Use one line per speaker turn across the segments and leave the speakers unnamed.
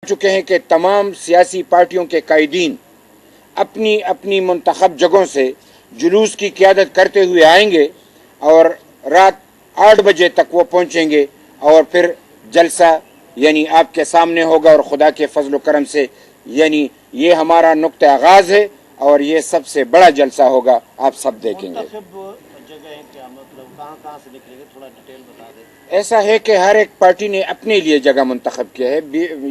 चुके हैं कि तमाम सियासी पार्टियों के कायदीन अपनी अपनी मुंतखब जगहों से जुलूस की क़ियादत करते हुए आएंगे और रात 8 बजे तक वो पहुंचेंगे और फिर जलसा यानी आपके सामने होगा और खुदा के फजल करम से यानी ये हमारा नुक्ता आगाज़ है और ये सबसे बड़ा जलसा होगा, आप सब देखेंगे। ऐसा है कि हर एक पार्टी ने अपने लिए जगह मुंतखब किया है,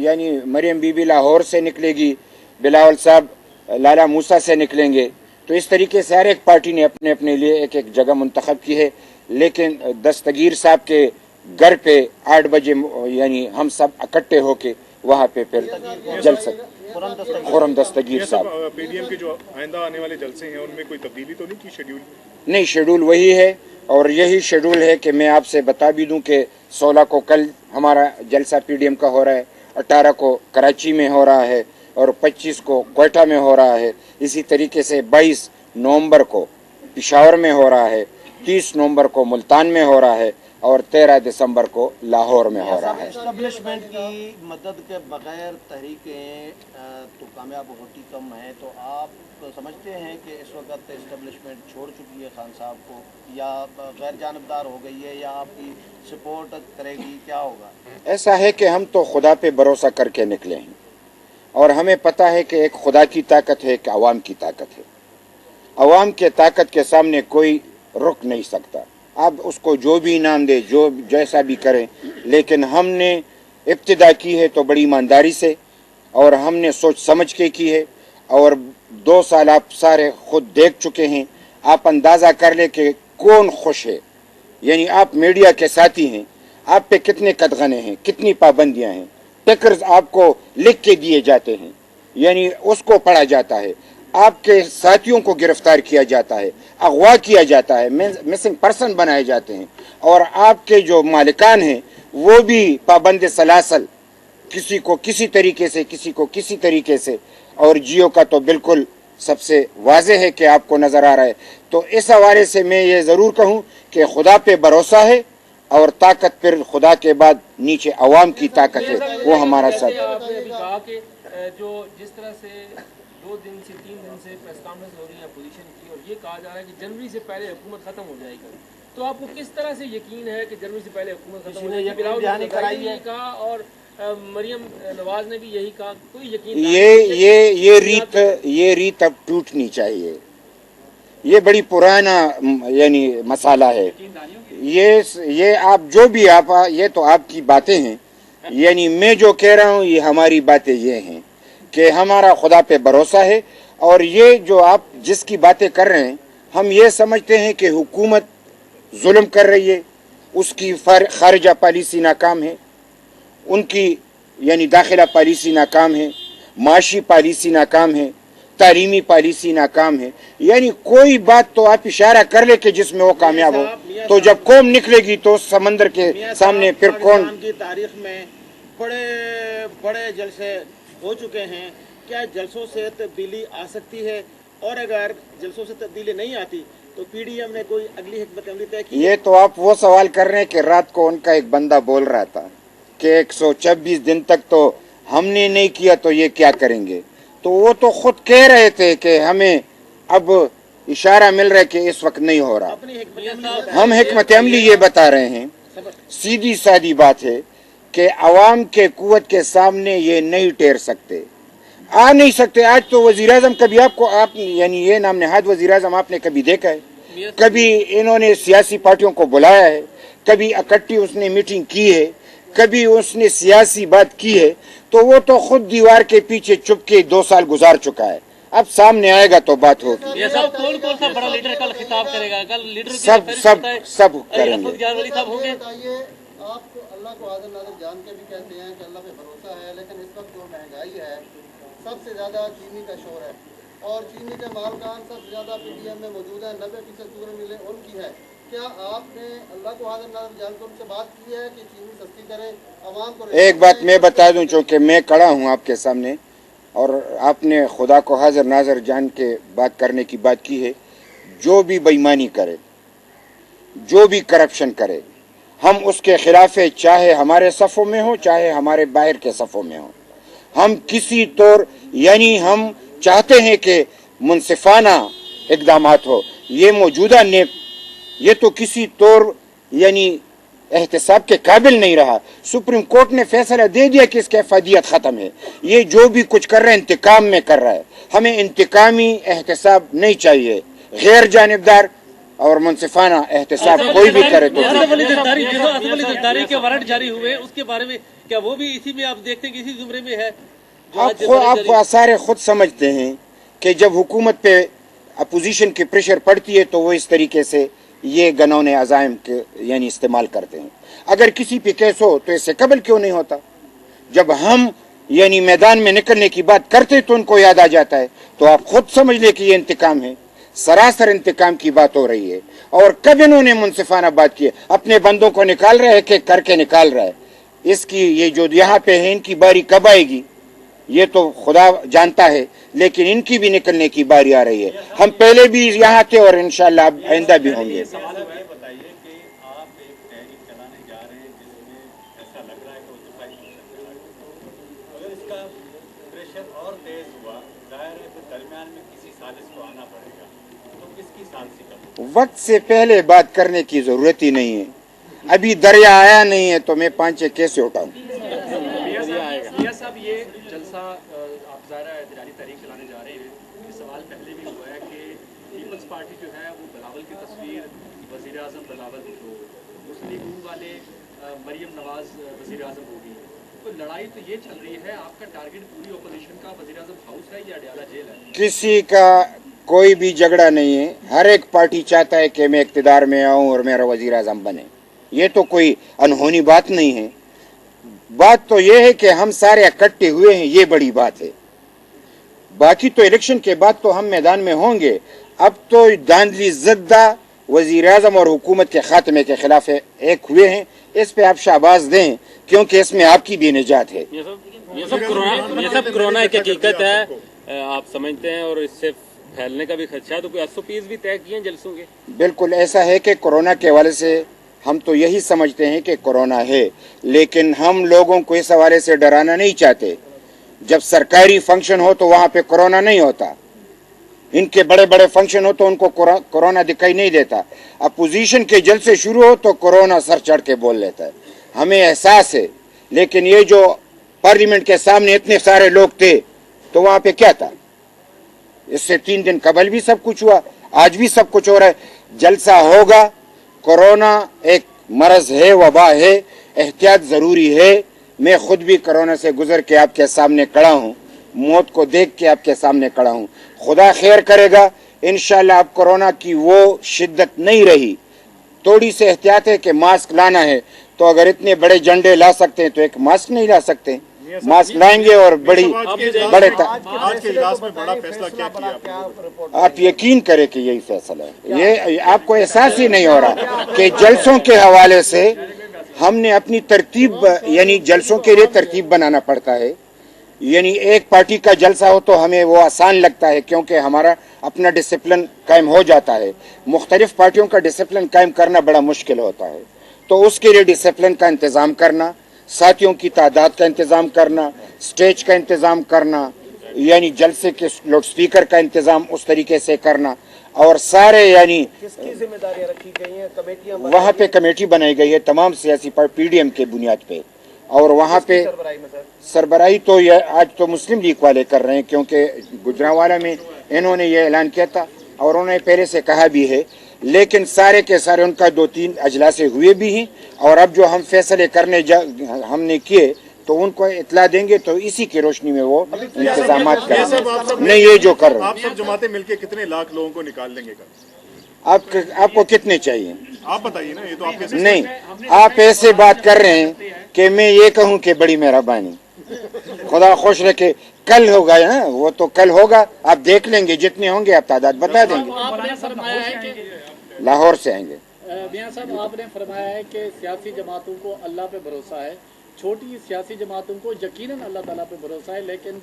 यानी मरियम बीबी लाहौर से निकलेगी, बिलावल साहब लाला मूसा से निकलेंगे, तो इस तरीके से हर एक पार्टी ने अपने अपने लिए एक एक जगह मुंतखब की है। लेकिन दस्तगीर साहब के घर पे 8 बजे यानी हम सब इकट्ठे होके वहाँ पे फिर जलसा खुर्रम दस्तगीर साहब।
पीडीएम के जो आइंदा आने वाले जलसे हैं उनमें कोई तब्दीली तो नहीं की? शेड्यूल
नहीं, शेड्यूल वही है और यही शेड्यूल है कि मैं आपसे बता भी दूं कि 16 को कल हमारा जलसा पीडीएम का हो रहा है, 18 को कराची में हो रहा है और 25 को क्वेटा में हो रहा है। इसी तरीके से 22 नवंबर को पिशावर में हो रहा है, 30 नवंबर को मुल्तान में हो रहा है और 13 दिसंबर को लाहौर में हो रहा है।
एस्टेब्लिशमेंट की मदद के बगैर तहरीकें तो कामयाब होती कम है, तो आप समझते हैं कि इस वक्त एस्टेब्लिशमेंट छोड़ चुकी है खान साहब को या गैर जानबदार हो गई है या आपकी सपोर्ट करेगी, क्या होगा?
ऐसा है कि हम तो खुदा पे भरोसा करके निकले हैं और हमें पता है कि एक खुदा की ताकत है, एक आवाम की ताकत है। आवाम के ताकत के सामने कोई रुक नहीं सकता, आप उसको जो भी नाम दे, जो जैसा भी करें, लेकिन हमने इब्तिदा की है तो बड़ी ईमानदारी से और हमने सोच समझ के की है और 2 साल आप सारे खुद देख चुके हैं। आप अंदाज़ा कर ले कि कौन खुश है, यानी आप मीडिया के साथी हैं, आप पे कितने कदगने हैं, कितनी पाबंदियां हैं, टिकर्स आपको लिख के दिए जाते हैं, यानी उसको पढ़ा जाता है, आपके साथियों को गिरफ्तार किया जाता है, अगवा किया जाता है, मिसिंग पर्सन बनाए जाते हैं और आपके जो मालिकान हैं वो भी पाबंद सलासल, किसी को किसी तरीके से, किसी को किसी तरीके से, और जियो का तो बिल्कुल सबसे वाज़े है कि आपको नज़र आ रहा है। तो इस हवाले से मैं ये ज़रूर कहूँ कि खुदा पे भरोसा है और ताकत फिर खुदा के बाद नीचे अवाम की ताकत है, वो हमारा साथ।
आपने अभी कहा कि जो जिस तरह से 2 दिन से 3 दिन से प्रेस कॉन्फ्रेंस हो रही है अपोजिशन की और ये कहा जा रहा है कि जनवरी से पहले हुकूमत खत्म हो जाएगी, तो आपको किस तरह से यकीन है कि जनवरी से पहले हुकूमत खत्म हो जाएगी? बिलावल ने कहा और मरियम नवाज ने भी यही कहा, कोई यकीन?
ये रीत अब टूटनी चाहिए, ये बड़ी पुराना यानी मसाला है। ये आप जो भी आप, ये तो आपकी बातें हैं, यानी मैं जो कह रहा हूँ ये हमारी बातें ये हैं कि हमारा खुदा पे भरोसा है और ये जो आप जिसकी बातें कर रहे हैं, हम ये समझते हैं कि हुकूमत जुल्म कर रही है, उसकी खारिजा पॉलिसी नाकाम है, उनकी यानी दाखिला पॉलिसी नाकाम है, माशी पॉलिसी नाकाम है, तालीमी पॉलिसी नाकाम है, यानी कोई बात तो आप इशारा कर ले कि जिसमें वो कामयाब हो, तो जब कौम निकलेगी तो समंदर के सामने फिर कौन?
की तारीख में बड़े बड़े जलसे हो चुके हैं, क्या जलसों से तब्दीली आ सकती है? और अगर जलसों से तब्दीली नहीं आती तो पीडीएम ने कोई अगली हिकमत अमली तय की?
ये तो आप वो सवाल कर रहे हैं कि रात को उनका एक बंदा बोल रहा था कि 126 दिन तक तो हमने नहीं किया तो ये क्या करेंगे, तो वो तो खुद कह रहे थे कि हमें अब इशारा मिल रहा है कि इस वक्त नहीं हो रहा। हम हिकमत अमली ये बता रहे हैं, सीधी सादी बात है कि अवाम के कुव्वत के सामने ये नहीं टेर सकते, आ नहीं सकते। आज तो वजीर आजम कभी आप यानी ये नाम नहाद वजीर आजम आपने कभी देखा है? कभी इन्होंने सियासी पार्टियों को बुलाया है, कभी इकट्ठी उसने मीटिंग की है, कभी उसने सियासी बात की है? तो वो तो खुद दीवार के पीछे चुप के 2 साल गुजार चुका है, अब सामने आएगा तो बात होगी।
ये सब कौन कौन सा बड़ा लीडर कल खिताब करेगा? कल लीडर
सब करेंगे।
आपको अल्लाह को हाज़िर नाज़िर जान के भी कहते हैं कि अल्लाह पे भरोसा है, लेकिन इस वक्त जो महंगाई है सबसे ज़्यादा चीनी का शोर है और चीनी के मालकान सबसे ज़्यादा पीडीएम में मौजूद है, 90% पूरे मिले उनकी है। क्या आपने अल्लाह को हाज़िर नाज़िर जान के उनसे बात की है कि चीनी सस्ती करें आवाम को?
एक बात मैं बता दूं, चूँकि मैं खड़ा हूं आपके सामने और आपने खुदा को हाज़िर नाज़िर जान के बात करने की बात की है, जो भी बेईमानी करे, जो भी करप्शन करे, हम उसके खिलाफ है, चाहे हमारे सफ़ों में हो चाहे हमारे बाहर के सफ़ों में हो। हम किसी तौर यानी हम चाहते हैं कि मुनसिफाना इकदामात हो। ये मौजूदा ने ये तो किसी तौर यानी एहतसाब के काबिल नहीं रहा। सुप्रीम कोर्ट ने फैसला दे दिया कि इसकी अफादियत खत्म है। ये जो भी कुछ कर रहा है इंतकाम में कर रहा है। हमें इंतकामी एहतसाब नहीं चाहिए, गैर जानिबदार और मुनसिफाना एहतसाब कोई भी करे तो
असफ अली जरदारी के वारंट जारी हुए, उसके बारे में क्या वो भी इसी में आप देखते हैं कि इसी जुमरे में है?
आप सारे खुद समझते हैं कि जब हुकूमत पे अपोजिशन की प्रेशर पड़ती है तो वो इस तरीके से ये गनौने अज़ाइम के यानी इस्तेमाल करते हैं। अगर किसी पे केस हो तो इससे कबल क्यों नहीं होता? जब हम यानी मैदान में निकलने की बात करते तो उनको याद आ जाता है। तो आप खुद समझ ले कि ये इंतकाम है, सरासर इंतकाम की बात हो रही है। और कब इन्होंने मुनसिफाना बात की है? अपने बंदों को निकाल रहे हैं कि करके निकाल रहा है। इसकी ये जो यहाँ पे है इनकी बारी कब आएगी ये तो खुदा जानता है, लेकिन इनकी भी निकलने की बारी आ रही है। हम पहले भी यहाँ थे और इंशाल्लाह आइंदा भी होंगे।
बताइए कि आप एक तहरीक चलाने जा रहे हैं जिसमें ऐसा लग रहा है कि वो दिफाई अगर इसका प्रेशर और तेज हुआ, जाहिर है कि दरमियान में किसी साजिश को आना पड़ेगा, तो किसकी साजिश का?
वक्त से पहले बात करने की जरूरत ही नहीं है। अभी दरिया आया नहीं है तो मैं 5-6 कैसे उठाऊं?
मियां साहब, ये जलसा आप ज़ाहिर है दिलानी तहरीक चलाने जा रहे हैं। ये सवाल पहले भी हुआ है कि पीपल्स पार्टी जो है वो बिलावल की तस्वीर वज़ीर आज़म बिलावल को, मुस्लिम लीग वाले मरियम नवाज वज़ीर आज़म होगी। तो लड़ाई तो ये चल रही है, आपका टारगेट पूरी अपोजिशन का वज़ीर आज़म हाउस है या अडयाला जेल है?
किसी का कोई भी झगड़ा नहीं है। हर एक पार्टी चाहता है कि मैं इक़्तिदार में आऊं और मेरा वज़ीर आज़म बने। ये तो कोई अनहोनी बात नहीं है। बात तो ये है कि हम सारे इकट्ठे हुए हैं, ये बड़ी बात है। बाकी तो इलेक्शन के बाद तो हम मैदान में होंगे। अब तो धांधली ज़द्दा वज़ीर आज़म और हुकूमत के खात्मे के खिलाफ एक हुए हैं। इस पे आप शाबाश दें क्योंकि इसमें आपकी भी निजात है।
ये सब कोरोना एक हकीकत है, आप समझते हैं, और इससे फैलने का भी खदशा है। तो कोई SOPs भी तय किए हैं जलसों के?
बिल्कुल ऐसा है कि कोरोना के हवाले से हम तो यही समझते हैं कि कोरोना है, लेकिन हम लोगों को इस हवाले से डराना नहीं चाहते। जब सरकारी फंक्शन हो तो वहाँ पे कोरोना नहीं होता। इनके बड़े बड़े फंक्शन हो तो उनको कोरोना दिखाई नहीं देता। अपोजिशन के जलसे शुरू हो तो कोरोना सर चढ़ के बोल लेता है। हमें एहसास है, लेकिन ये जो पार्लियामेंट के सामने इतने सारे लोग थे तो वहाँ पे क्या था? इससे 3 दिन कबल भी सब कुछ हुआ, आज भी सब कुछ हो रहा है। जलसा होगा। कोरोना एक मरज है, वबा है, एहतियात ज़रूरी है। मैं खुद भी कोरोना से गुजर के आपके सामने खड़ा हूँ, मौत को देख के आपके सामने खड़ा हूँ। खुदा खैर करेगा, इंशाल्लाह अब कोरोना की वो शिद्दत नहीं रही। थोड़ी सी एहतियात है कि मास्क लाना है, तो अगर इतने बड़े झंडे ला सकते हैं तो एक मास्क नहीं ला सकते? मास्क लाएंगे और बड़े
आज के इजलास में बड़ा फैसला क्या किया?
आप यकीन करें कि यही फैसला है। ये आपको एहसास ही नहीं हो रहा कि जलसों के हवाले से हमने अपनी तरतीब यानी जलसों के लिए तरतीब बनाना पड़ता है। यानी एक पार्टी का जलसा हो तो हमें वो आसान लगता है क्योंकि हमारा अपना डिसिप्लिन कायम हो जाता है। मुख्तलिफ पार्टियों का डिसिप्लिन कायम करना बड़ा मुश्किल होता है। तो उसके लिए डिसिप्लिन का इंतज़ाम करना, साथियों की तादाद का इंतज़ाम करना, स्टेज का इंतज़ाम करना, यानी जलसे के लाउड स्पीकर का इंतज़ाम उस तरीके से करना, और सारे यानी
किसकी जिम्मेदारियां रखी गई हैं? कमेटियां
वहाँ पे कमेटी बनाई गई है तमाम सियासी पार्टी PDM के बुनियाद पे। और वहाँ पे सरबराही तो ये आज तो मुस्लिम लीग वाले कर रहे हैं, क्योंकि गुजरांवाला में इन्होंने ये ऐलान किया था और उन्होंने पहले से कहा भी है। लेकिन सारे के सारे उनका 2-3 अजलासे हुए भी हैं, और अब जो हम फैसले करने हमने किए तो उनको इतला देंगे, तो इसी की रोशनी में वो इंतजाम करेंगे। नहीं, ये जो कर रहे हैं।
आप सब जमातें मिलके कितने लाख लोगों को निकाल लेंगे कल?
आपको कितने चाहिए?
आप बताइए ना, ये तो आपके
नहीं, आप ऐसे बात कर रहे हैं कि मैं ये कहूँ कि बड़ी मेहरबानी, खुदा खुश रखे। कल होगा ना, वो तो कल होगा, आप देख लेंगे। जितने होंगे आप तादाद बता देंगे।
आपने फरमाया है कि
लाहौर से आएंगे।
मियां साहब, आपने फरमाया है कि सियासी जमातों को अल्लाह पे भरोसा है, छोटी सियासी जमातों को यकीनन अल्लाह ताला पे भरोसा है, लेकिन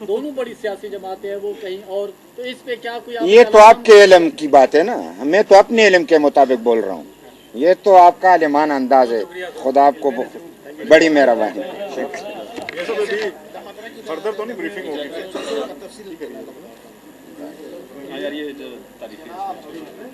दोनों बड़ी सियासी जमातें हैं वो कहीं और। तो इस पे क्या कोई
ये तो आपके इल्म की बात है ना, मैं तो अपने इल्म के मुताबिक बोल रहा हूँ। ये तो आपका आलिमाना अंदाज है। खुदा आपको बड़ी मेहरबानी।
फर्दर तो नहीं ब्रीफिंग होगी
तफसील
यार ये जो तारीखें